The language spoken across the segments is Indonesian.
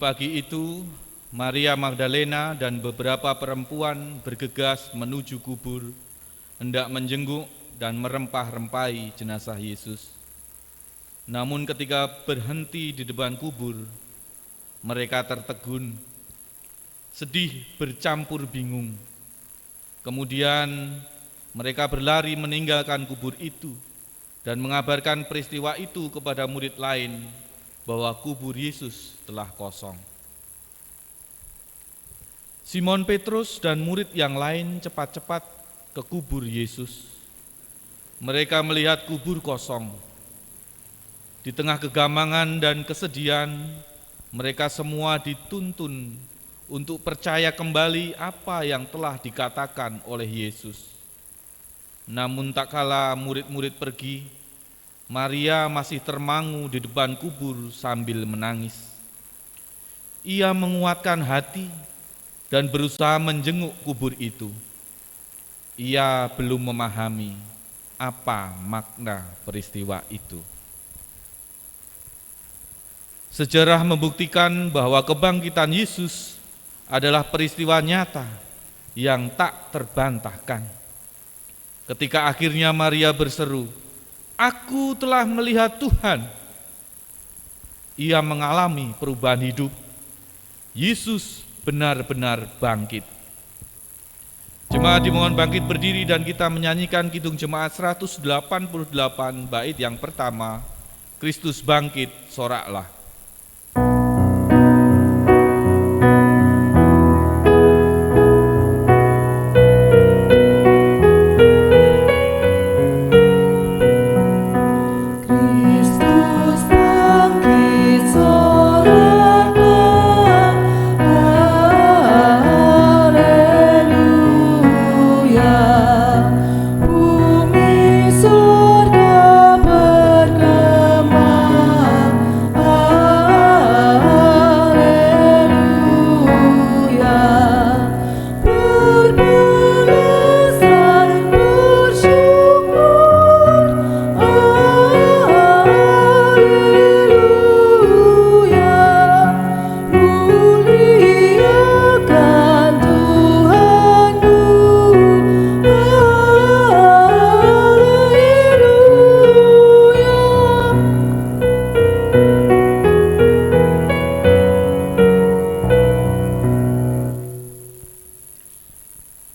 pagi itu, Maria Magdalena dan beberapa perempuan bergegas menuju kubur, hendak menjenguk dan merempah-rempahi jenazah Yesus. Namun ketika berhenti di depan kubur, mereka tertegun, sedih bercampur bingung. Kemudian mereka berlari meninggalkan kubur itu dan mengabarkan peristiwa itu kepada murid lain bahwa kubur Yesus telah kosong. Simon Petrus dan murid yang lain cepat-cepat ke kubur Yesus. Mereka melihat kubur kosong. Di tengah kegamangan dan kesedihan, mereka semua dituntun untuk percaya kembali apa yang telah dikatakan oleh Yesus. Namun tak kala murid-murid pergi, Maria masih termangu di depan kubur sambil menangis. Ia menguatkan hati dan berusaha menjenguk kubur itu. Ia belum memahami apa makna peristiwa itu. Sejarah membuktikan bahwa kebangkitan Yesus adalah peristiwa nyata yang tak terbantahkan. Ketika akhirnya Maria berseru, "Aku telah melihat Tuhan." Ia mengalami perubahan hidup. Yesus benar-benar bangkit. Jemaat dimohon bangkit berdiri dan kita menyanyikan Kidung Jemaat 188 bait yang pertama, Kristus bangkit, soraklah.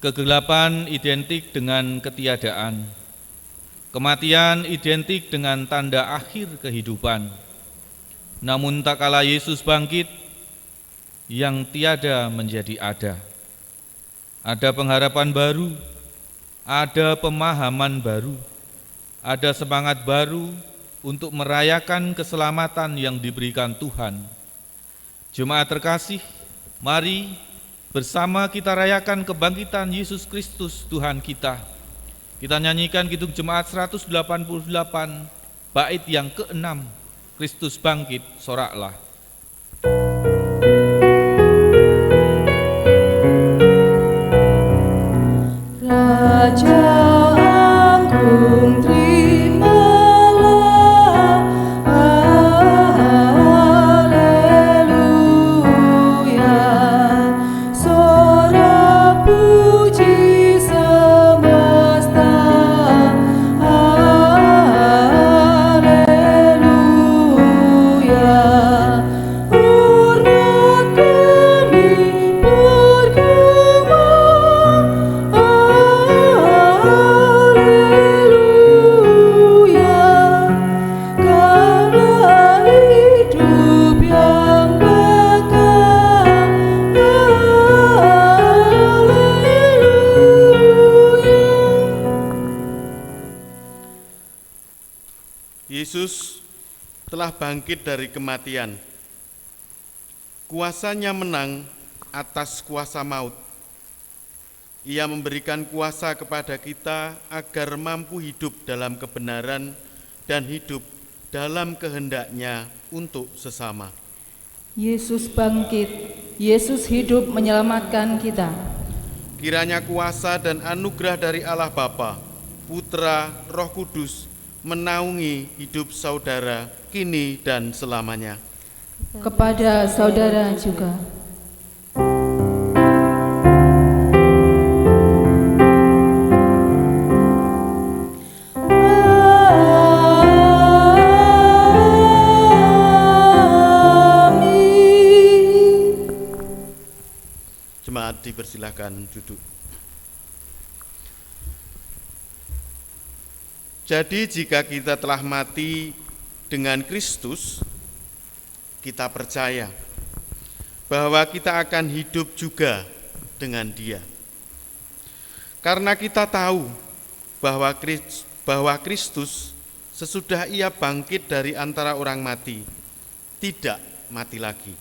Kegelapan identik dengan ketiadaan. Kematian identik dengan tanda akhir kehidupan. Namun tak kala Yesus bangkit, yang tiada menjadi ada. Ada pengharapan baru, ada pemahaman baru, ada semangat baru untuk merayakan keselamatan yang diberikan Tuhan. Jemaat terkasih, mari bersama kita rayakan kebangkitan Yesus Kristus Tuhan kita. Kita nyanyikan Kidung Jemaat 188 bait yang ke-6, Kristus bangkit, soraklah. Raja Agung terimalah, haleluya. Sorak puji semesta, haleluya. Hormat kami bergema, haleluya. Karena hidup yang kekal, haleluya. Yesus telah bangkit dari kematian. Kuasanya menang atas kuasa maut. Ia memberikan kuasa kepada kita agar mampu hidup dalam kebenaran dan hidup dalam kehendak-Nya untuk sesama. Yesus bangkit, Yesus hidup menyelamatkan kita. Kiranya kuasa dan anugerah dari Allah Bapa, Putra, Roh Kudus menaungi hidup saudara kini dan selamanya. kepada saudara juga. Jemaat dipersilahkan duduk. Jadi jika kita telah mati dengan Kristus, kita percaya bahwa kita akan hidup juga dengan Dia. Karena kita tahu bahwa Kristus sesudah Ia bangkit dari antara orang mati, tidak mati lagi.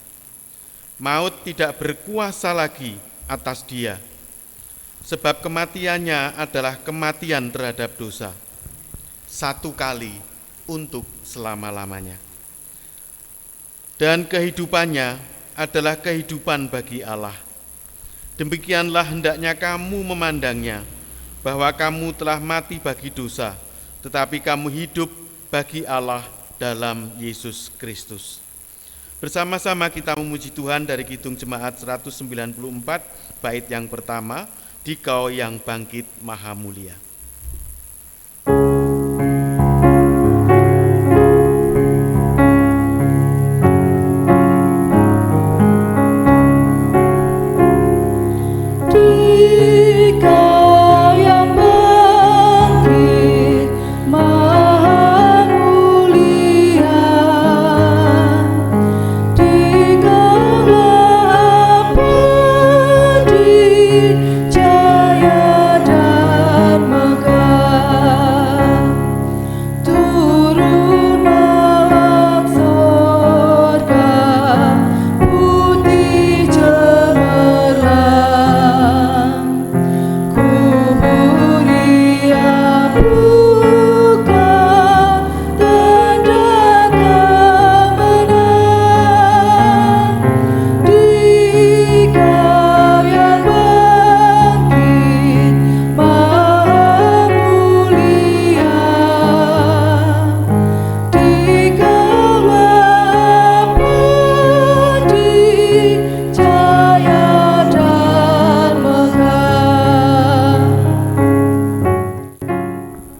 Maut tidak berkuasa lagi atas Dia, sebab kematiannya adalah kematian terhadap dosa, satu kali untuk selama-lamanya. Dan kehidupannya adalah kehidupan bagi Allah. Demikianlah hendaknya kamu memandangnya, bahwa kamu telah mati bagi dosa, tetapi kamu hidup bagi Allah dalam Yesus Kristus. Bersama-sama kita memuji Tuhan dari Kidung Jemaat 194, bait yang pertama, Dikau yang bangkit maha mulia.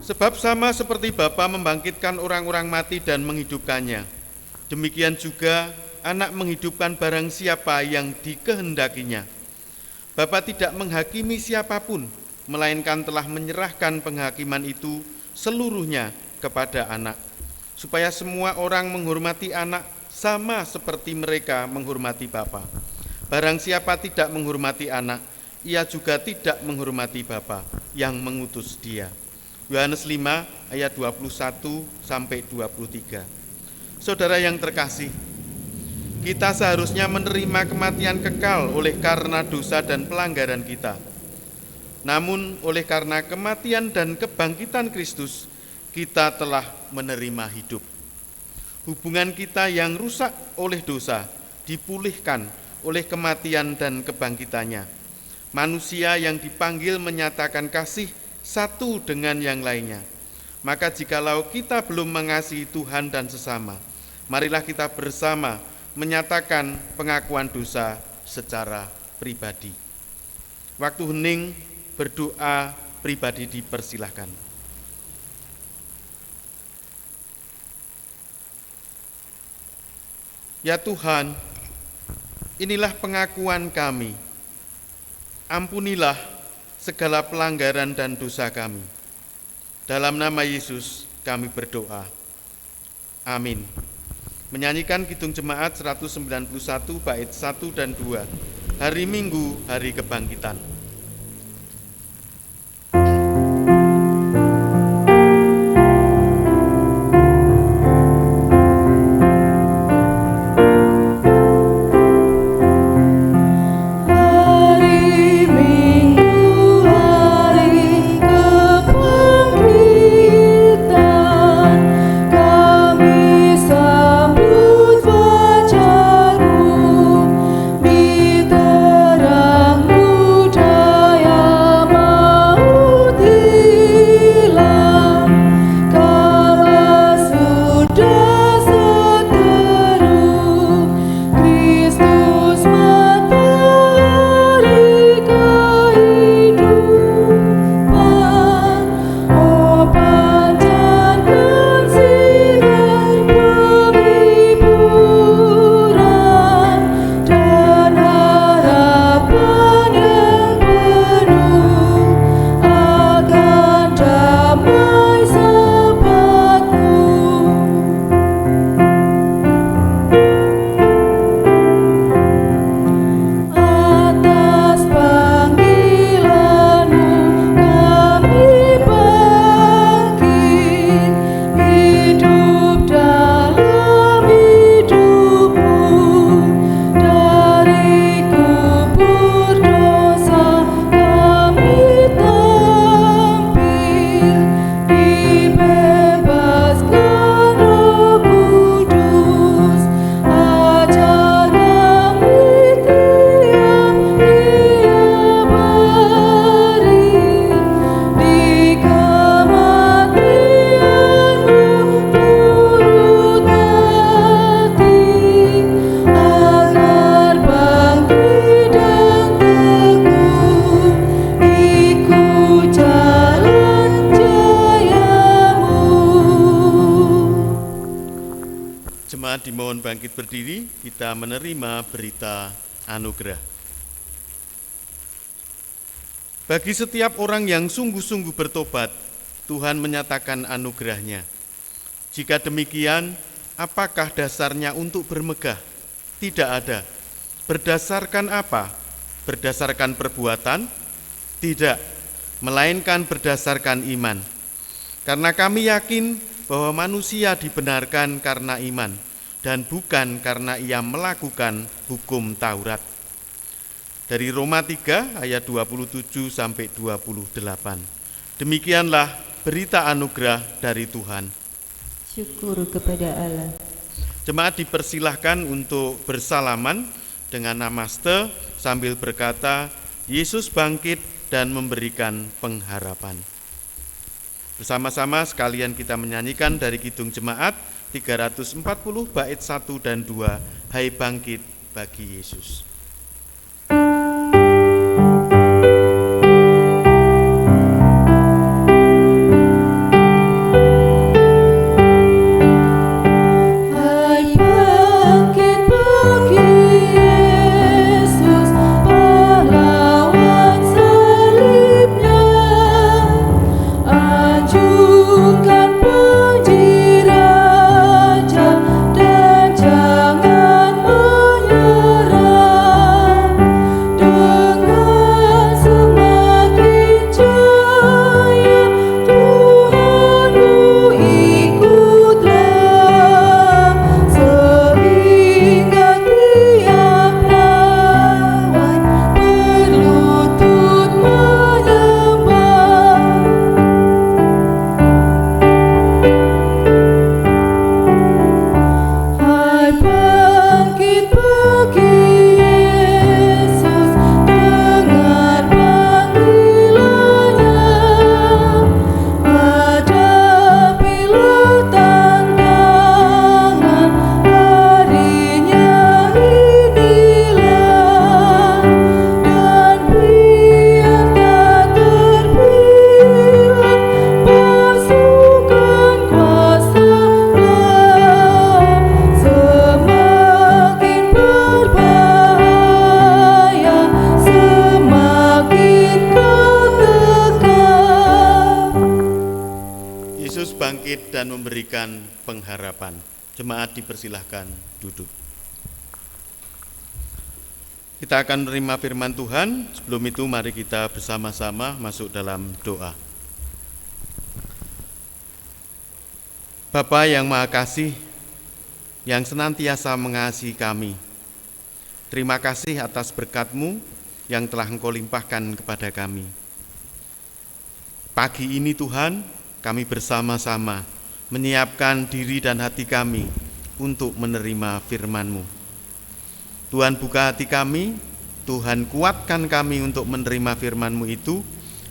Sebab sama seperti Bapa membangkitkan orang-orang mati dan menghidupkannya, demikian juga Anak menghidupkan barang siapa yang dikehendakinya. Bapa tidak menghakimi siapapun, melainkan telah menyerahkan penghakiman itu seluruhnya kepada Anak, supaya semua orang menghormati Anak sama seperti mereka menghormati Bapa. Barang siapa tidak menghormati Anak, ia juga tidak menghormati Bapa yang mengutus Dia. Yohanes 5 ayat 21 sampai 23. Saudara yang terkasih, kita seharusnya menerima kematian kekal oleh karena dosa dan pelanggaran kita. Namun oleh karena kematian dan kebangkitan Kristus, kita telah menerima hidup. Hubungan kita yang rusak oleh dosa dipulihkan oleh kematian dan kebangkitannya. Manusia yang dipanggil menyatakan kasih satu dengan yang lainnya. Maka jikalau kita belum mengasihi Tuhan dan sesama, marilah kita bersama menyatakan pengakuan dosa secara pribadi. Waktu hening berdoa pribadi dipersilahkan. Ya Tuhan, inilah pengakuan kami. Ampunilah segala pelanggaran dan dosa kami. Dalam nama Yesus kami berdoa. Amin. Menyanyikan Kidung Jemaat 191 bait 1 dan 2. Hari Minggu, Hari Kebangkitan. Terang muda dimohon bangkit berdiri, kita menerima berita anugerah. Bagi setiap orang yang sungguh-sungguh bertobat, Tuhan menyatakan anugerah-Nya. Jika demikian, apakah dasarnya untuk bermegah? Tidak ada. Berdasarkan apa? Berdasarkan perbuatan? Tidak, melainkan berdasarkan iman. Karena kami yakin bahwa manusia dibenarkan karena iman dan bukan karena ia melakukan hukum Taurat. Dari Roma 3 ayat 27 sampai 28. Demikianlah berita anugerah dari Tuhan. Syukur kepada Allah. Jemaat dipersilahkan untuk bersalaman dengan namaste sambil berkata, Yesus bangkit dan memberikan pengharapan. Bersama-sama sekalian kita menyanyikan dari Kidung Jemaat 340 bait 1 dan 2, Hai bangkit bagi Yesus. Dan memberikan pengharapan. Jemaat dipersilahkan duduk. Kita akan menerima firman Tuhan. Sebelum itu mari kita bersama-sama masuk dalam doa. Bapa yang Maha Kasih, yang senantiasa mengasihi kami, terima kasih atas berkat-Mu yang telah Engkau limpahkan kepada kami. Pagi ini Tuhan, kami bersama-sama menyiapkan diri dan hati kami untuk menerima firman-Mu. Tuhan buka hati kami, Tuhan kuatkan kami untuk menerima firman-Mu itu,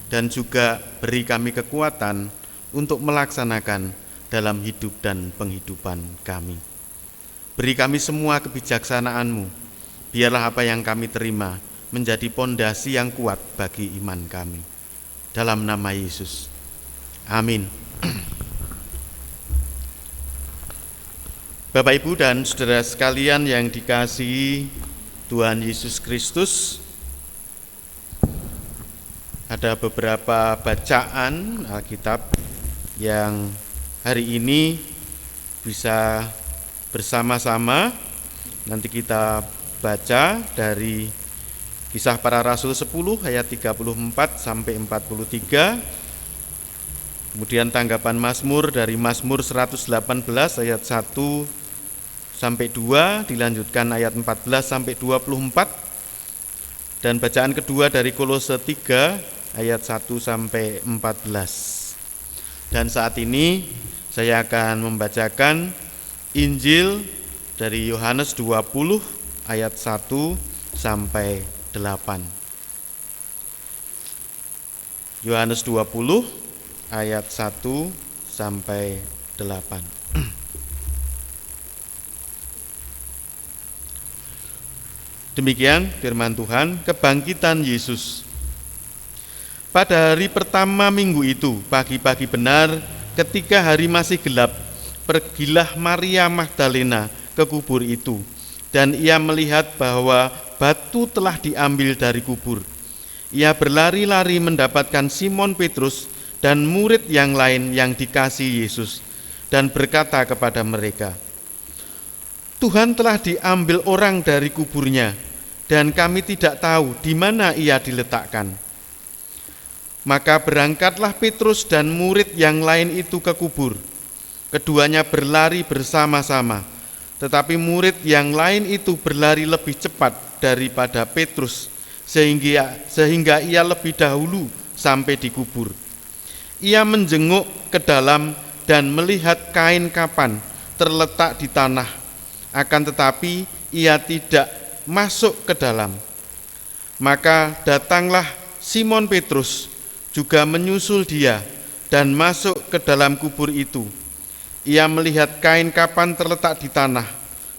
dan juga beri kami kekuatan untuk melaksanakan dalam hidup dan penghidupan kami. Beri kami semua kebijaksanaan-Mu, biarlah apa yang kami terima menjadi pondasi yang kuat bagi iman kami. Dalam nama Yesus, amin. Bapak, Ibu, dan saudara sekalian yang dikasihi Tuhan Yesus Kristus, ada beberapa bacaan Alkitab yang hari ini bisa bersama-sama nanti kita baca dari Kisah Para Rasul 10 ayat 34 sampai 43. Kemudian tanggapan Mazmur dari Mazmur 118 ayat 1 sampai 2, dilanjutkan ayat 14 sampai 24, dan bacaan kedua dari Kolose 3 ayat 1 sampai 14. Dan saat ini saya akan membacakan Injil dari Yohanes 20 ayat 1 sampai 8. Yohanes 20 ayat 1 sampai 8. Demikian firman Tuhan, kebangkitan Yesus. Pada hari pertama minggu itu, pagi-pagi benar, ketika hari masih gelap, pergilah Maria Magdalena ke kubur itu, dan ia melihat bahwa batu telah diambil dari kubur. Ia berlari-lari mendapatkan Simon Petrus dan murid yang lain yang dikasihi Yesus, dan berkata kepada mereka, "Tuhan telah diambil orang dari kuburnya, dan kami tidak tahu di mana ia diletakkan." Maka berangkatlah Petrus dan murid yang lain itu ke kubur. Keduanya berlari bersama-sama, tetapi murid yang lain itu berlari lebih cepat daripada Petrus, sehingga ia lebih dahulu sampai di kubur. Ia menjenguk ke dalam dan melihat kain kapan terletak di tanah, akan tetapi ia tidak masuk ke dalam. Maka datanglah Simon Petrus juga menyusul dia dan masuk ke dalam kubur itu. Ia melihat kain kapan terletak di tanah,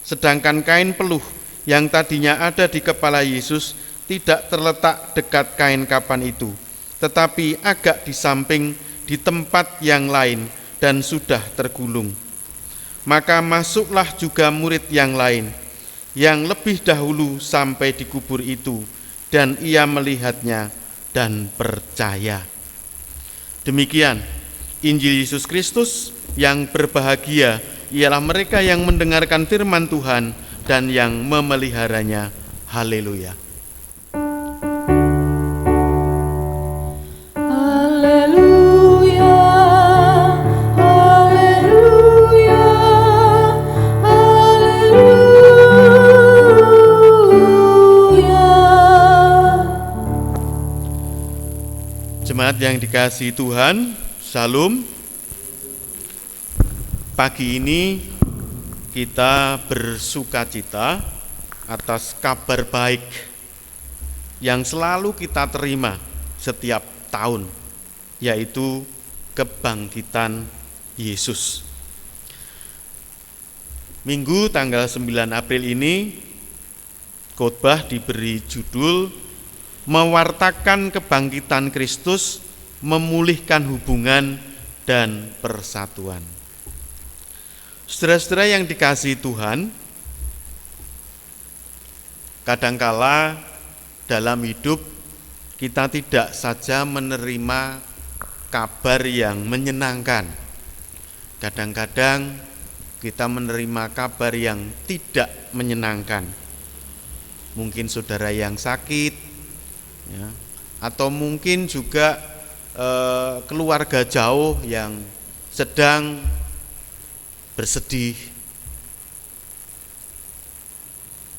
sedangkan kain peluh yang tadinya ada di kepala Yesus tidak terletak dekat kain kapan itu, tetapi agak di samping di tempat yang lain dan sudah tergulung. Maka masuklah juga murid yang lain, yang lebih dahulu sampai di kubur itu, dan ia melihatnya dan percaya. Demikian Injil Yesus Kristus. Yang berbahagia ialah mereka yang mendengarkan firman Tuhan dan yang memeliharanya. Haleluya. Haleluya, haleluya, haleluya. Jemaat yang dikasihi Tuhan, Shalom. Pagi ini kita bersukacita atas kabar baik yang selalu kita terima setiap tahun, yaitu kebangkitan Yesus. Minggu tanggal 9 April ini khotbah diberi judul Mewartakan Kebangkitan Kristus, Memulihkan Hubungan dan Persatuan. Saudara-saudara yang dikasihi Tuhan, kadangkala dalam hidup kita tidak saja menerima kabar yang menyenangkan. Kadang-kadang kita menerima kabar yang tidak menyenangkan. Mungkin saudara yang sakit, ya, atau mungkin juga keluarga jauh yang sedang bersedih,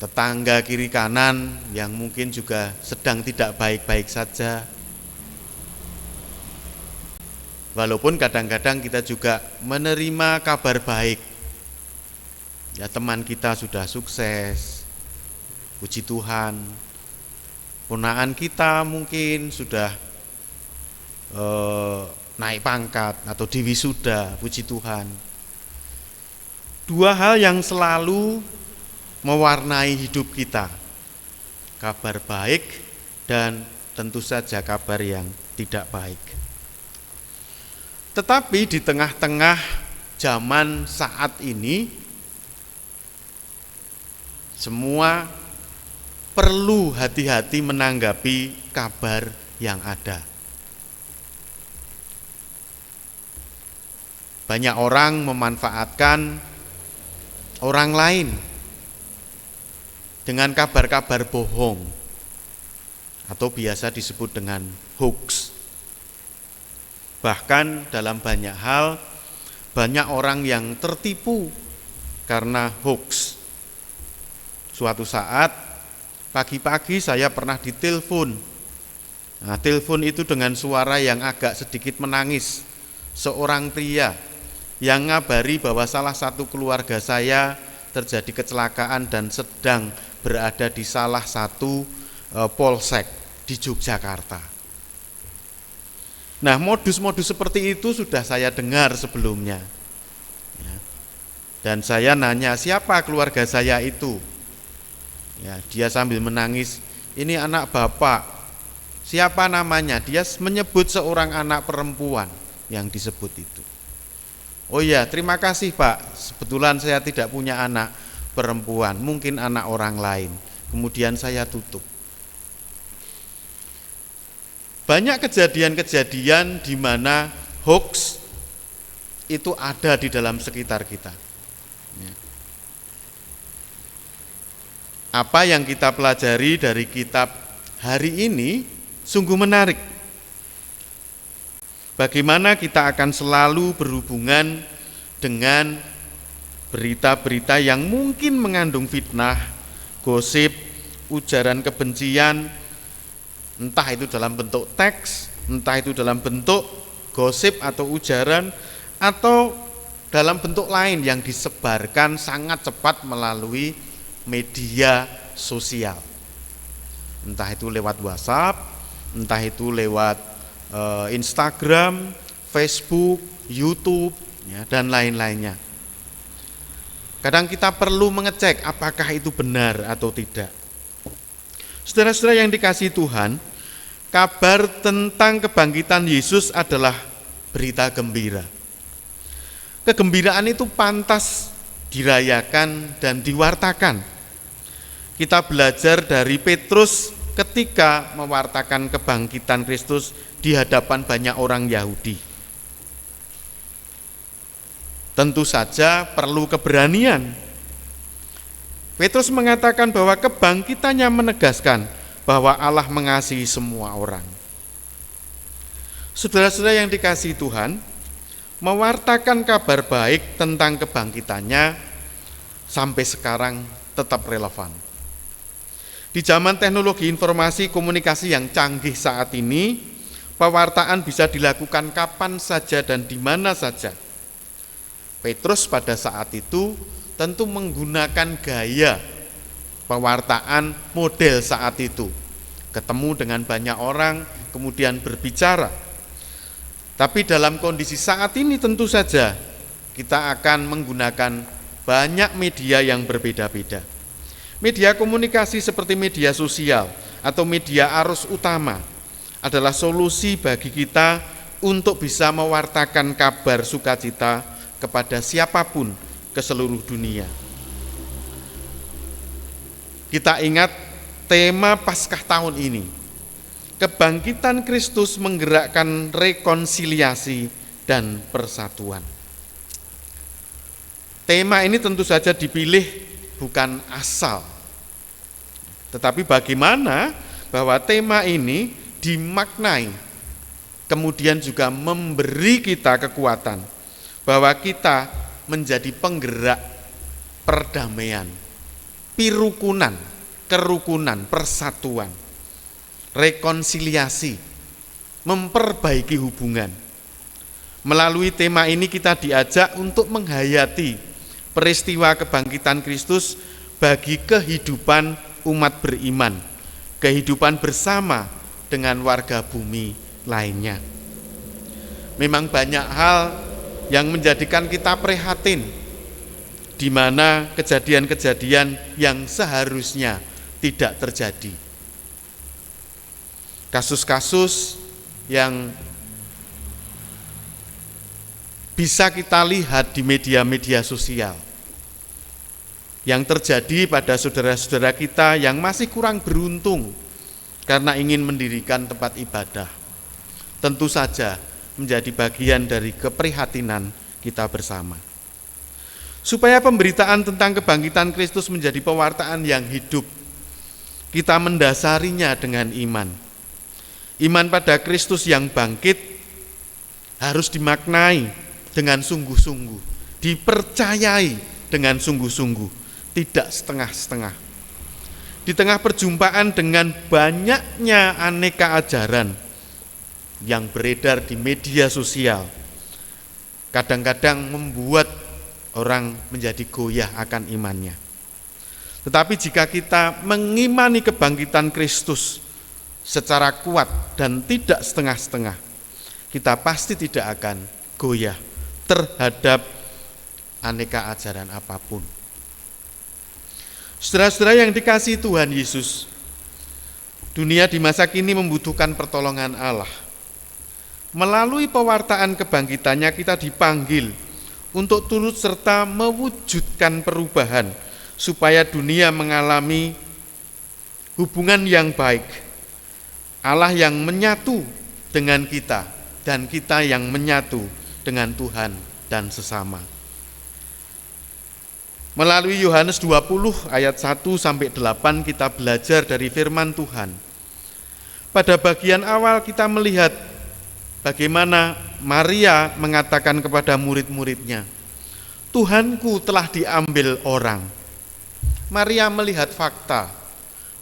tetangga kiri kanan yang mungkin juga sedang tidak baik-baik saja. Walaupun kadang-kadang kita juga menerima kabar baik, ya, teman kita sudah sukses, puji Tuhan. Ponakan kita mungkin sudah naik pangkat atau diwisuda, puji Tuhan. Dua hal yang selalu mewarnai hidup kita, kabar baik dan tentu saja kabar yang tidak baik. Tetapi di tengah-tengah zaman saat ini, semua perlu hati-hati menanggapi kabar yang ada. Banyak orang memanfaatkan orang lain dengan kabar-kabar bohong atau biasa disebut dengan hoax. Bahkan dalam banyak hal, banyak orang yang tertipu karena hoax. Suatu saat pagi-pagi saya pernah ditelepon. Nah, telepon itu dengan suara yang agak sedikit menangis. Seorang pria yang ngabari bahwa salah satu keluarga saya terjadi kecelakaan dan sedang berada di salah satu polsek di Yogyakarta. Nah, modus-modus seperti itu sudah saya dengar sebelumnya. Ya. Dan saya nanya, siapa keluarga saya itu? Ya, dia sambil menangis, ini anak bapak. Siapa namanya? Dia menyebut seorang anak perempuan yang disebut itu. Oh iya, terima kasih Pak, kebetulan saya tidak punya anak. perempuan, mungkin anak orang lain. Kemudian saya tutup. Banyak kejadian-kejadian di mana hoax itu ada di dalam sekitar kita. Apa yang kita pelajari dari kitab hari ini sungguh menarik. Bagaimana kita akan selalu berhubungan dengan berita-berita yang mungkin mengandung fitnah, gosip, ujaran kebencian, entah itu dalam bentuk teks, entah itu dalam bentuk gosip atau ujaran, atau dalam bentuk lain yang disebarkan sangat cepat melalui media sosial. Entah itu lewat WhatsApp, entah itu lewat Instagram, Facebook, YouTube, ya, dan lain-lainnya. Kadang kita perlu mengecek apakah itu benar atau tidak. Saudara-saudara yang dikasihi Tuhan, kabar tentang kebangkitan Yesus adalah berita gembira. Kegembiraan itu pantas dirayakan dan diwartakan. Kita belajar dari Petrus ketika mewartakan kebangkitan Kristus di hadapan banyak orang Yahudi. Tentu saja perlu keberanian. Petrus mengatakan bahwa kebangkitannya menegaskan bahwa Allah mengasihi semua orang. Saudara-saudara yang dikasihi Tuhan, mewartakan kabar baik tentang kebangkitannya sampai sekarang tetap relevan. Di zaman teknologi informasi komunikasi yang canggih saat ini, pewartaan bisa dilakukan kapan saja dan di mana saja. Petrus pada saat itu tentu menggunakan gaya pewartaan model saat itu. Ketemu dengan banyak orang, kemudian berbicara. Tapi dalam kondisi saat ini tentu saja kita akan menggunakan banyak media yang berbeda-beda. Media komunikasi seperti media sosial atau media arus utama adalah solusi bagi kita untuk bisa mewartakan kabar sukacita kepada siapapun ke seluruh dunia. Kita ingat tema Paskah tahun ini. Kebangkitan Kristus menggerakkan rekonsiliasi dan persatuan. Tema ini tentu saja dipilih bukan asal. Tetapi bagaimana bahwa tema ini dimaknai, kemudian juga memberi kita kekuatan bahwa kita menjadi penggerak perdamaian, pirukunan, kerukunan, persatuan, rekonsiliasi, memperbaiki hubungan. Melalui tema ini kita diajak untuk menghayati peristiwa kebangkitan Kristus bagi kehidupan umat beriman, kehidupan bersama dengan warga bumi lainnya. Memang banyak hal yang menjadikan kita prihatin, di mana kejadian-kejadian yang seharusnya tidak terjadi. Kasus-kasus yang bisa kita lihat di media-media sosial yang terjadi pada saudara-saudara kita yang masih kurang beruntung karena ingin mendirikan tempat ibadah. Tentu saja menjadi bagian dari keprihatinan kita bersama. Supaya pemberitaan tentang kebangkitan Kristus menjadi pewartaan yang hidup, kita mendasarinya dengan iman. Iman pada Kristus yang bangkit harus dimaknai dengan sungguh-sungguh, dipercayai dengan sungguh-sungguh, tidak setengah-setengah. Di tengah perjumpaan dengan banyaknya aneka ajaran yang beredar di media sosial, kadang-kadang membuat orang menjadi goyah akan imannya. Tetapi jika kita mengimani kebangkitan Kristus secara kuat dan tidak setengah-setengah, kita pasti tidak akan goyah terhadap aneka ajaran apapun. Saudara-saudara yang dikasihi Tuhan Yesus, dunia di masa kini membutuhkan pertolongan Allah. Melalui pewartaan kebangkitannya kita dipanggil untuk turut serta mewujudkan perubahan supaya dunia mengalami hubungan yang baik. Allah yang menyatu dengan kita dan kita yang menyatu dengan Tuhan dan sesama. Melalui Yohanes 20 ayat 1 sampai 8 kita belajar dari firman Tuhan. Pada bagian awal kita melihat bagaimana Maria mengatakan kepada murid-muridnya, Tuhanku telah diambil orang. Maria melihat fakta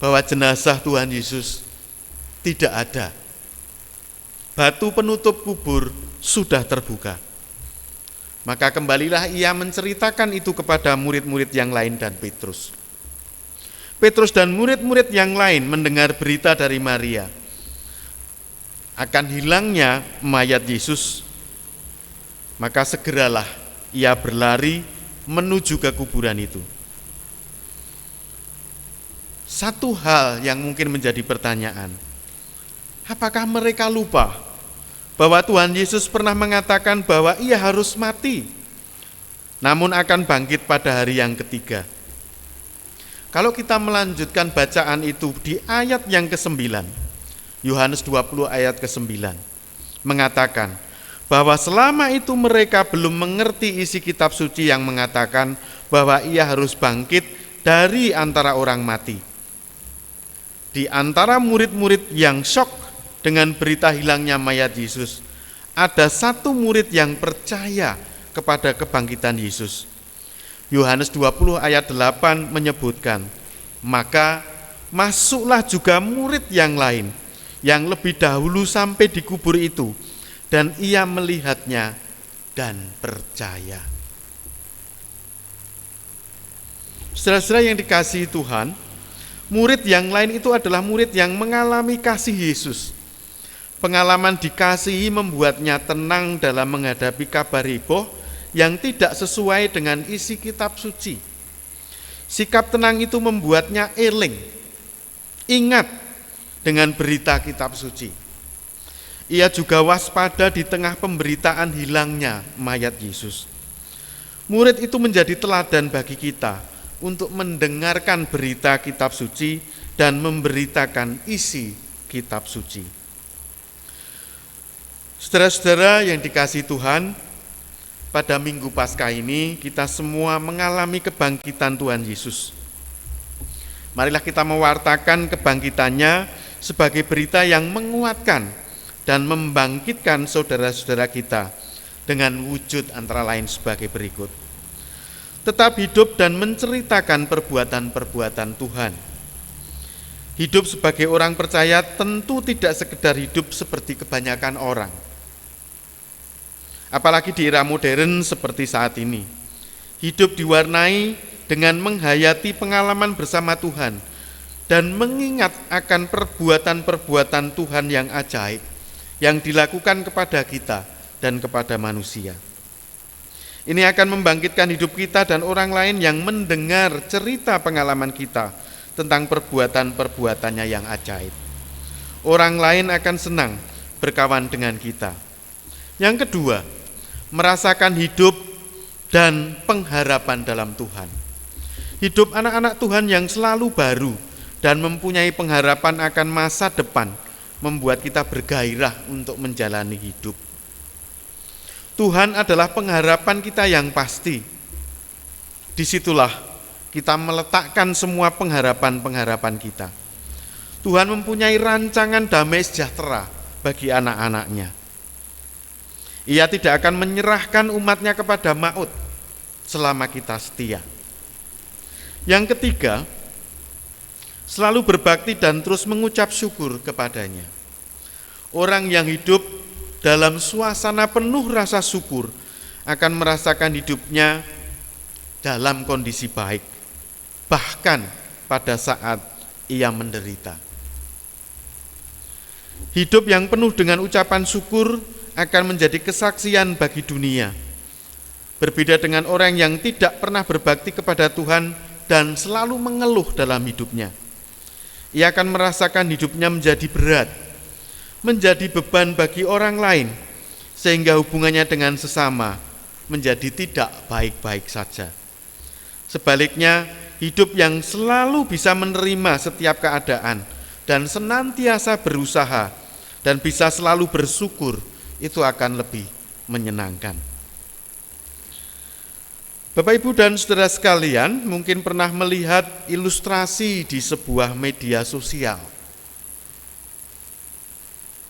bahwa jenazah Tuhan Yesus tidak ada. Batu penutup kubur sudah terbuka. Maka kembalilah ia menceritakan itu kepada murid-murid yang lain dan Petrus. Petrus dan murid-murid yang lain mendengar berita dari Maria akan hilangnya mayat Yesus. Maka segeralah ia berlari menuju ke kuburan itu. Satu hal yang mungkin menjadi pertanyaan, apakah mereka lupa bahwa Tuhan Yesus pernah mengatakan bahwa ia harus mati, namun akan bangkit pada hari yang ketiga? Kalau kita melanjutkan bacaan itu di ayat yang ke-9, Yohanes 20 ayat ke-9, mengatakan bahwa selama itu mereka belum mengerti isi kitab suci yang mengatakan bahwa ia harus bangkit dari antara orang mati. Di antara murid-murid yang syok dengan berita hilangnya mayat Yesus, ada satu murid yang percaya kepada kebangkitan Yesus. Yohanes 20 ayat 8 menyebutkan, maka masuklah juga murid yang lain yang lebih dahulu sampai di kubur itu, dan ia melihatnya dan percaya. Saudara-saudara yang dikasihi Tuhan, murid yang lain itu adalah murid yang mengalami kasih Yesus. Pengalaman dikasihi membuatnya tenang dalam menghadapi kabar heboh yang tidak sesuai dengan isi kitab suci. Sikap tenang itu membuatnya eling, ingat dengan berita kitab suci. Ia juga waspada di tengah pemberitaan hilangnya mayat Yesus. Murid itu menjadi teladan bagi kita untuk mendengarkan berita kitab suci dan memberitakan isi kitab suci. Saudara-saudara yang dikasihi Tuhan, pada Minggu Paskah ini kita semua mengalami kebangkitan Tuhan Yesus. Marilah kita mewartakan kebangkitannya sebagai berita yang menguatkan dan membangkitkan saudara-saudara kita dengan wujud antara lain sebagai berikut. Tetap hidup dan menceritakan perbuatan-perbuatan Tuhan. Hidup sebagai orang percaya tentu tidak sekedar hidup seperti kebanyakan orang. Apalagi di era modern seperti saat ini. Hidup diwarnai dengan menghayati pengalaman bersama Tuhan dan mengingat akan perbuatan-perbuatan Tuhan yang ajaib yang dilakukan kepada kita dan kepada manusia. Ini akan membangkitkan hidup kita dan orang lain yang mendengar cerita pengalaman kita tentang perbuatan-perbuatannya yang ajaib. Orang lain akan senang berkawan dengan kita. Yang kedua, merasakan hidup dan pengharapan dalam Tuhan. Hidup anak-anak Tuhan yang selalu baru dan mempunyai pengharapan akan masa depan membuat kita bergairah untuk menjalani hidup. Tuhan adalah pengharapan kita yang pasti. Disitulah kita meletakkan semua pengharapan-pengharapan kita. Tuhan mempunyai rancangan damai sejahtera bagi anak-anaknya. Ia tidak akan menyerahkan umatnya kepada maut selama kita setia. Yang ketiga, selalu berbakti dan terus mengucap syukur kepadanya. Orang yang hidup dalam suasana penuh rasa syukur akan merasakan hidupnya dalam kondisi baik, bahkan pada saat ia menderita. Hidup yang penuh dengan ucapan syukur akan menjadi kesaksian bagi dunia. Berbeda dengan orang yang tidak pernah berbakti kepada Tuhan dan selalu mengeluh dalam hidupnya. Ia akan merasakan hidupnya menjadi berat, menjadi beban bagi orang lain, sehingga hubungannya dengan sesama menjadi tidak baik-baik saja. Sebaliknya, hidup yang selalu bisa menerima setiap keadaan dan senantiasa berusaha dan bisa selalu bersyukur, itu akan lebih menyenangkan. Bapak, Ibu, dan saudara sekalian, mungkin pernah melihat ilustrasi di sebuah media sosial.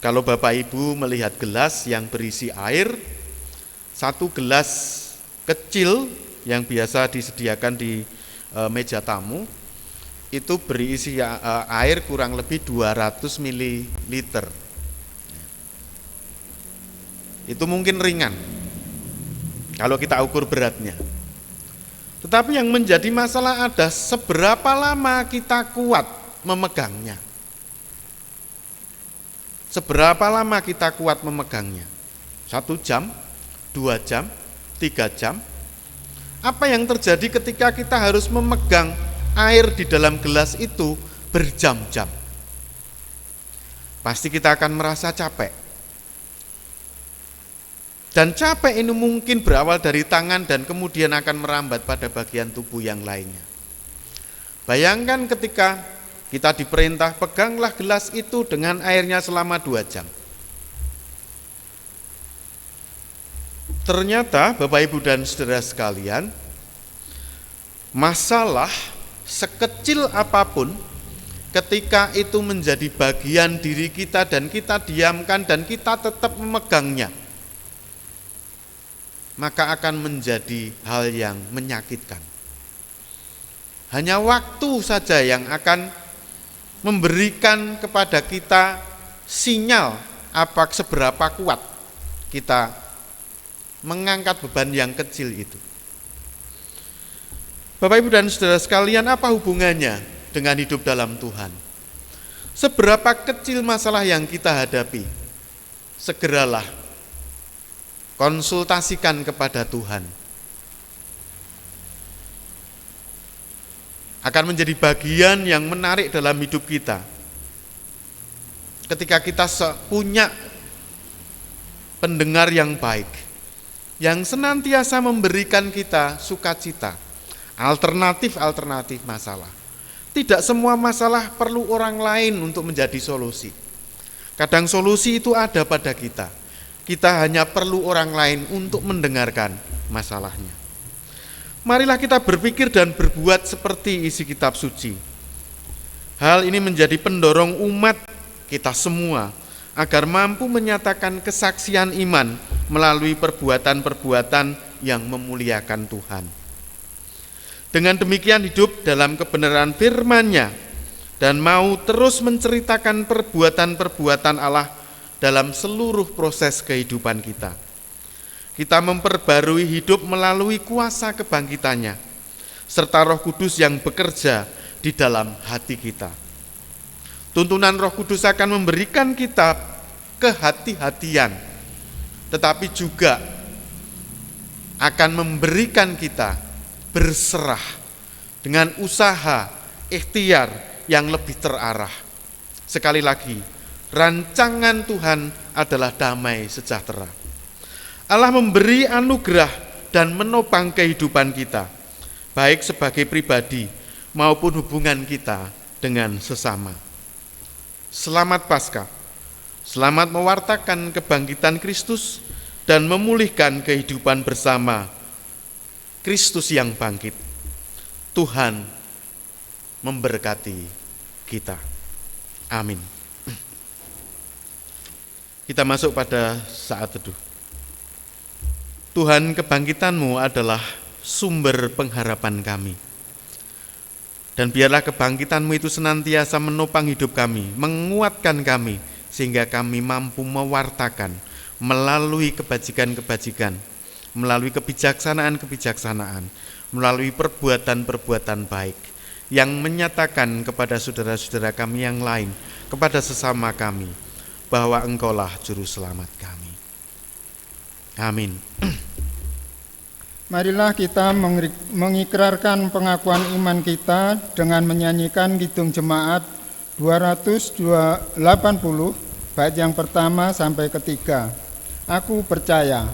Kalau Bapak Ibu melihat gelas yang berisi air, satu gelas kecil yang biasa disediakan di meja tamu, itu berisi air kurang lebih 200 ml. Itu mungkin ringan kalau kita ukur beratnya. Tetapi yang menjadi masalah ada seberapa lama kita kuat memegangnya. Seberapa lama kita kuat memegangnya? 1 jam, 2 jam, 3 jam. Apa yang terjadi ketika kita harus memegang air di dalam gelas itu berjam-jam? Pasti kita akan merasa capek. Dan capek ini mungkin berawal dari tangan dan kemudian akan merambat pada bagian tubuh yang lainnya. Bayangkan ketika kita diperintah peganglah gelas itu dengan airnya selama 2 jam. Ternyata Bapak, Ibu, dan saudara sekalian, masalah sekecil apapun ketika itu menjadi bagian diri kita dan kita diamkan dan kita tetap memegangnya, maka akan menjadi hal yang menyakitkan. Hanya waktu saja yang akan memberikan kepada kita sinyal seberapa kuat kita mengangkat beban yang kecil itu. Bapak, Ibu, dan saudara sekalian, apa hubungannya dengan hidup dalam Tuhan? Seberapa kecil masalah yang kita hadapi, segeralah konsultasikan kepada Tuhan. Akan menjadi bagian yang menarik dalam hidup kita. Ketika kita punya pendengar yang baik, yang senantiasa memberikan kita sukacita, alternatif masalah. Tidak semua masalah perlu orang lain untuk menjadi solusi. Kadang solusi itu ada pada kita. Kita hanya perlu orang lain untuk mendengarkan masalahnya. Marilah kita berpikir dan berbuat seperti isi kitab suci. Hal ini menjadi pendorong umat kita semua agar mampu menyatakan kesaksian iman melalui perbuatan-perbuatan yang memuliakan Tuhan. Dengan demikian hidup dalam kebenaran firman-Nya dan mau terus menceritakan perbuatan-perbuatan Allah dalam seluruh proses kehidupan kita. Kita memperbarui hidup melalui kuasa kebangkitannya, serta Roh Kudus yang bekerja di dalam hati kita. Tuntunan Roh Kudus akan memberikan kita kehati-hatian, tetapi juga akan memberikan kita berserah dengan usaha ikhtiar yang lebih terarah. Sekali lagi, rancangan Tuhan adalah damai sejahtera. Allah memberi anugerah dan menopang kehidupan kita, baik sebagai pribadi maupun hubungan kita dengan sesama. Selamat Paskah, selamat mewartakan kebangkitan Kristus dan memulihkan kehidupan bersama Kristus yang bangkit. Tuhan memberkati kita. Amin. Kita masuk pada saat teduh. Tuhan, kebangkitan-Mu adalah sumber pengharapan kami. Dan biarlah kebangkitan-Mu itu senantiasa menopang hidup kami, menguatkan kami, sehingga kami mampu mewartakan melalui kebajikan-kebajikan, melalui kebijaksanaan-kebijaksanaan, melalui perbuatan-perbuatan baik, yang menyatakan kepada saudara-saudara kami yang lain, kepada sesama kami, bahwa Engkaulah Juru Selamat kami. Amin. Marilah kita mengikrarkan pengakuan iman kita dengan menyanyikan Kidung Jemaat 280, bait yang pertama sampai ketiga. Aku percaya.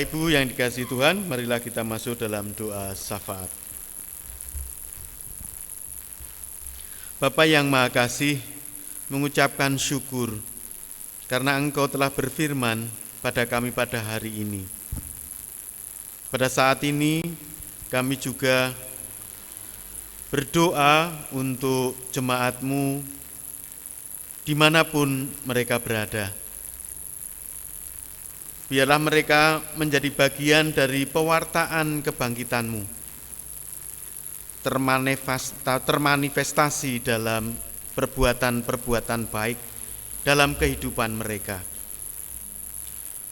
Bapak Ibu yang dikasihi Tuhan, marilah kita masuk dalam doa syafaat. Bapa yang Maha Kasih, mengucapkan syukur karena Engkau telah berfirman pada kami pada hari ini. Pada saat ini kami juga berdoa untuk jemaat-Mu dimanapun mereka berada. Biarlah mereka menjadi bagian dari pewartaan kebangkitan-Mu, termanifestasi dalam perbuatan-perbuatan baik dalam kehidupan mereka.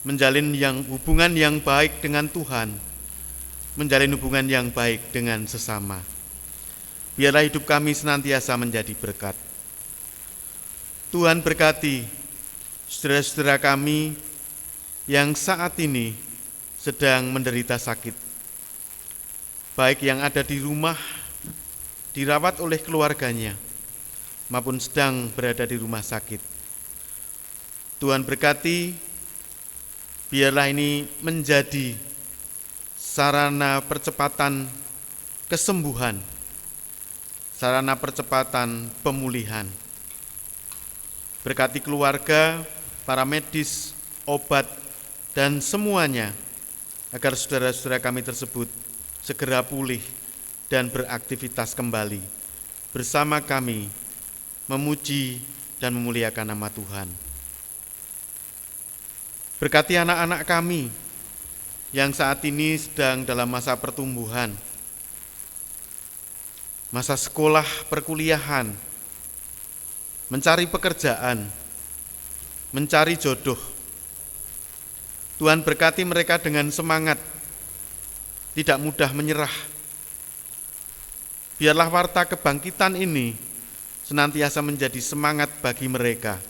Menjalin hubungan yang baik dengan Tuhan, menjalin hubungan yang baik dengan sesama. Biarlah hidup kami senantiasa menjadi berkat. Tuhan berkati saudara-saudara kami yang saat ini sedang menderita sakit, baik yang ada di rumah, dirawat oleh keluarganya, maupun sedang berada di rumah sakit. Tuhan berkati, biarlah ini menjadi sarana percepatan kesembuhan, sarana percepatan pemulihan. Berkati keluarga, para medis, obat, dan semuanya, agar saudara-saudara kami tersebut segera pulih dan beraktivitas kembali bersama kami, memuji dan memuliakan nama Tuhan. Berkati anak-anak kami yang saat ini sedang dalam masa pertumbuhan, masa sekolah perkuliahan, mencari pekerjaan, mencari jodoh. Tuhan berkati mereka dengan semangat, tidak mudah menyerah. Biarlah warta kebangkitan ini senantiasa menjadi semangat bagi mereka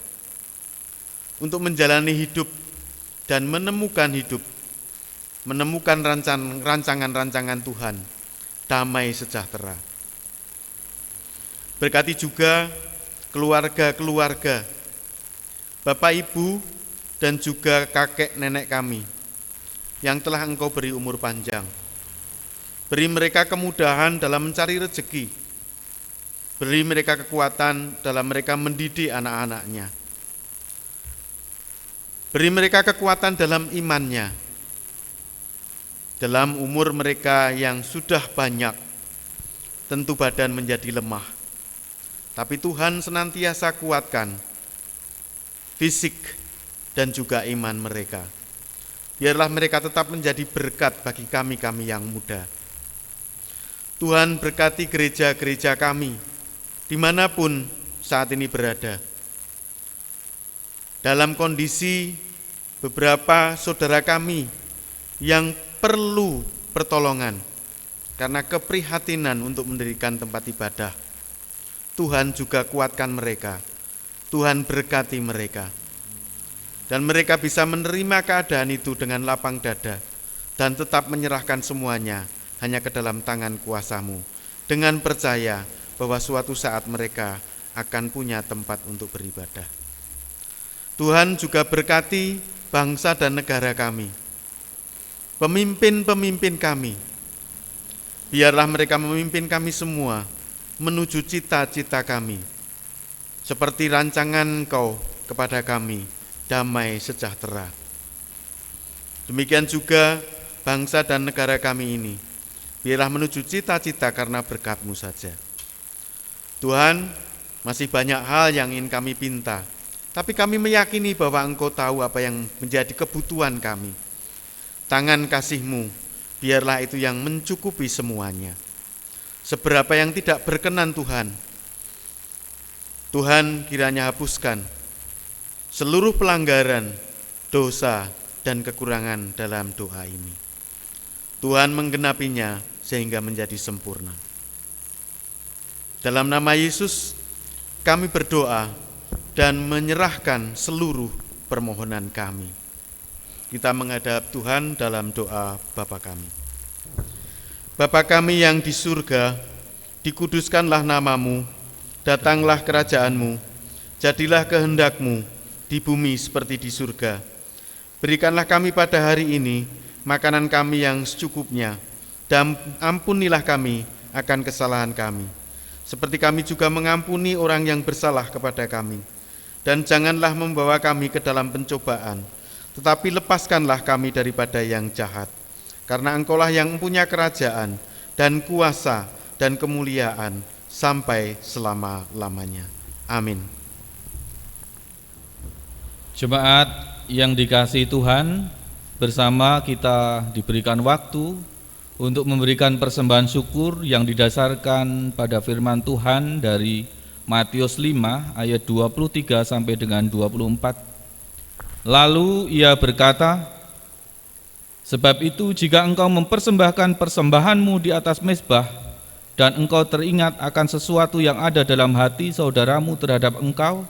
untuk menjalani hidup dan menemukan hidup, menemukan rancangan-rancangan Tuhan, damai sejahtera. Berkati juga keluarga-keluarga, Bapak Ibu, dan juga kakek nenek kami yang telah Engkau beri umur panjang. Beri mereka kemudahan dalam mencari rezeki, beri mereka kekuatan dalam mereka mendidik anak-anaknya, beri mereka kekuatan dalam imannya. Dalam umur mereka yang sudah banyak, tentu badan menjadi lemah, tapi Tuhan senantiasa kuatkan fisik dan juga iman mereka. Biarlah mereka tetap menjadi berkat bagi kami-kami yang muda. Tuhan berkati gereja-gereja kami, dimanapun saat ini berada. Dalam kondisi beberapa saudara kami yang perlu pertolongan karena keprihatinan untuk mendirikan tempat ibadah, Tuhan juga kuatkan mereka, Tuhan berkati mereka. Dan mereka bisa menerima keadaan itu dengan lapang dada dan tetap menyerahkan semuanya hanya ke dalam tangan kuasa-Mu, dengan percaya bahwa suatu saat mereka akan punya tempat untuk beribadah. Tuhan juga berkati bangsa dan negara kami, pemimpin-pemimpin kami. Biarlah mereka memimpin kami semua menuju cita-cita kami, seperti rancangan Engkau kepada kami, damai sejahtera. Demikian juga bangsa dan negara kami ini, biarlah menuju cita-cita karena berkat-Mu saja. Tuhan, masih banyak hal yang ingin kami pinta, tapi kami meyakini bahwa Engkau tahu apa yang menjadi kebutuhan kami. Tangan kasih-Mu, biarlah itu yang mencukupi semuanya. Seberapa yang tidak berkenan Tuhan, Tuhan kiranya hapuskan seluruh pelanggaran, dosa, dan kekurangan dalam doa ini. Tuhan menggenapinya sehingga menjadi sempurna. Dalam nama Yesus, kami berdoa dan menyerahkan seluruh permohonan kami. Kita menghadap Tuhan dalam doa Bapa kami. Bapa kami yang di surga, dikuduskanlah nama-Mu, datanglah kerajaan-Mu, jadilah kehendak-Mu di bumi seperti di surga. Berikanlah kami pada hari ini makanan kami yang secukupnya, dan ampunilah kami akan kesalahan kami, seperti kami juga mengampuni orang yang bersalah kepada kami. Dan janganlah membawa kami ke dalam pencobaan, tetapi lepaskanlah kami daripada yang jahat. Karena Engkaulah yang mempunyai kerajaan dan kuasa dan kemuliaan sampai selama-lamanya. Amin. Jemaat yang dikasihi Tuhan, bersama kita diberikan waktu untuk memberikan persembahan syukur yang didasarkan pada firman Tuhan dari Matius 5 ayat 23 sampai dengan 24. Lalu ia berkata, sebab itu jika engkau mempersembahkan persembahanmu di atas mezbah dan engkau teringat akan sesuatu yang ada dalam hati saudaramu terhadap engkau,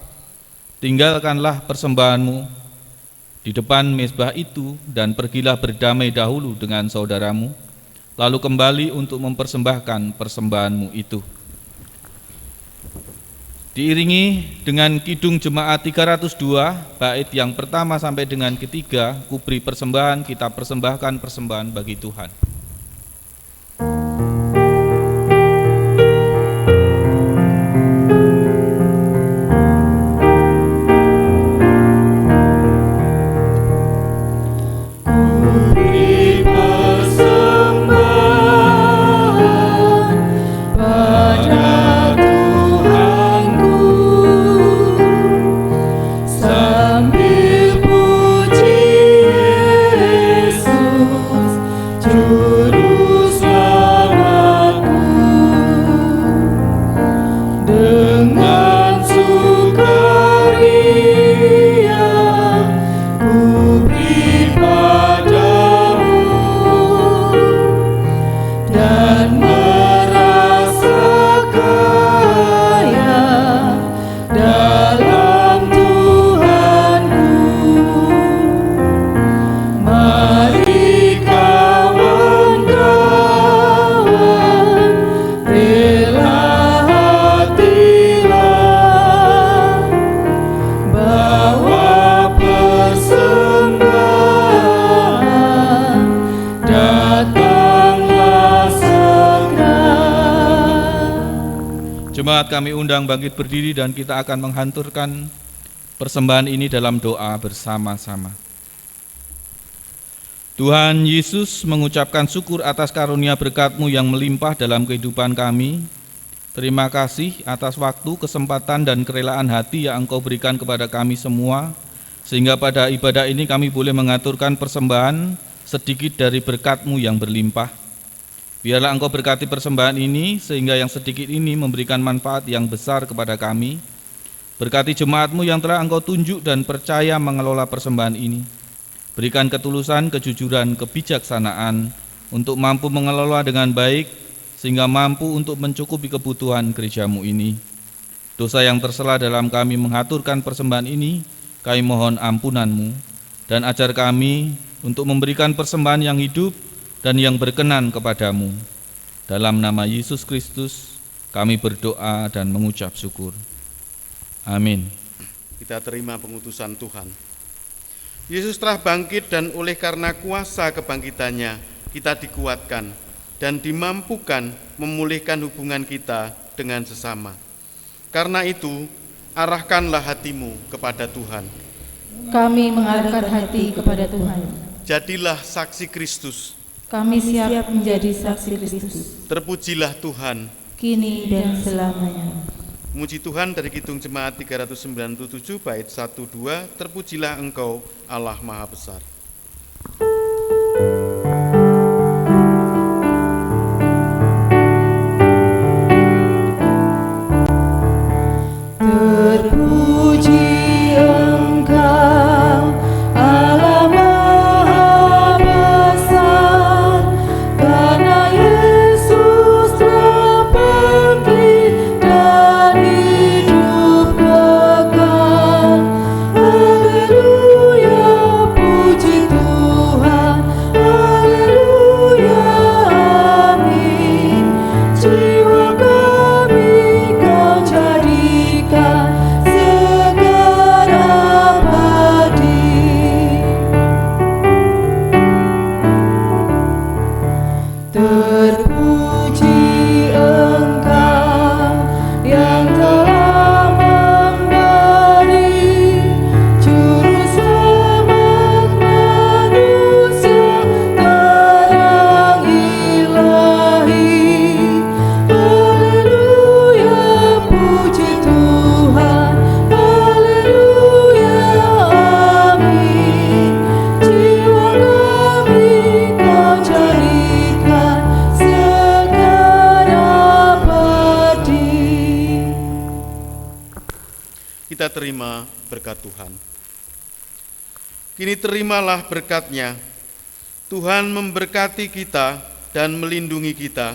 tinggalkanlah persembahanmu di depan mezbah itu dan pergilah berdamai dahulu dengan saudaramu, lalu kembali untuk mempersembahkan persembahanmu itu. Diiringi dengan kidung jemaat 302, bait yang pertama sampai dengan ketiga, kuberi persembahan, kita persembahkan persembahan bagi Tuhan. Jemaat kami undang bangkit berdiri dan kita akan menghanturkan persembahan ini dalam doa bersama-sama. Tuhan Yesus, mengucapkan syukur atas karunia berkat-Mu yang melimpah dalam kehidupan kami. Terima kasih atas waktu, kesempatan, dan kerelaan hati yang Engkau berikan kepada kami semua, sehingga pada ibadah ini kami boleh mengaturkan persembahan sedikit dari berkat-Mu yang berlimpah. Biarlah Engkau berkati persembahan ini, sehingga yang sedikit ini memberikan manfaat yang besar kepada kami. Berkati jemaat-Mu yang telah Engkau tunjuk dan percaya mengelola persembahan ini. Berikan ketulusan, kejujuran, kebijaksanaan untuk mampu mengelola dengan baik, sehingga mampu untuk mencukupi kebutuhan gereja-Mu ini. Dosa yang tersela dalam kami mengaturkan persembahan ini, kami mohon ampunan-Mu, dan ajar kami untuk memberikan persembahan yang hidup dan yang berkenan kepadamu. Dalam nama Yesus Kristus kami berdoa dan mengucap syukur. Amin. Kita terima pengutusan Tuhan. Yesus telah bangkit dan oleh karena kuasa kebangkitannya kita dikuatkan dan dimampukan memulihkan hubungan kita dengan sesama. Karena itu, arahkanlah hatimu kepada Tuhan. Kami mengarahkan hati kepada Tuhan. Jadilah saksi Kristus. Kami siap menjadi saksi Kristus, Terpujilah Tuhan. kini dan selamanya. Muji Tuhan dari Kidung Jemaat 397 bait 1-2, terpujilah Engkau Allah Maha Besar. Terpuji Engkau Allah Maha Besar, karena Yesus telah bangkit dan hidup kekal. Haleluya, puji Tuhan. terima berkat Tuhan. Kini terimalah berkat-Nya. Tuhan memberkati kita dan melindungi kita.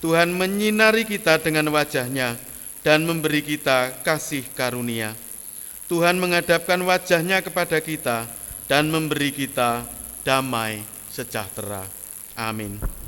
Tuhan menyinari kita dengan wajah-Nya dan memberi kita kasih karunia. Tuhan menghadapkan wajah-Nya kepada kita dan memberi kita damai sejahtera. Amin.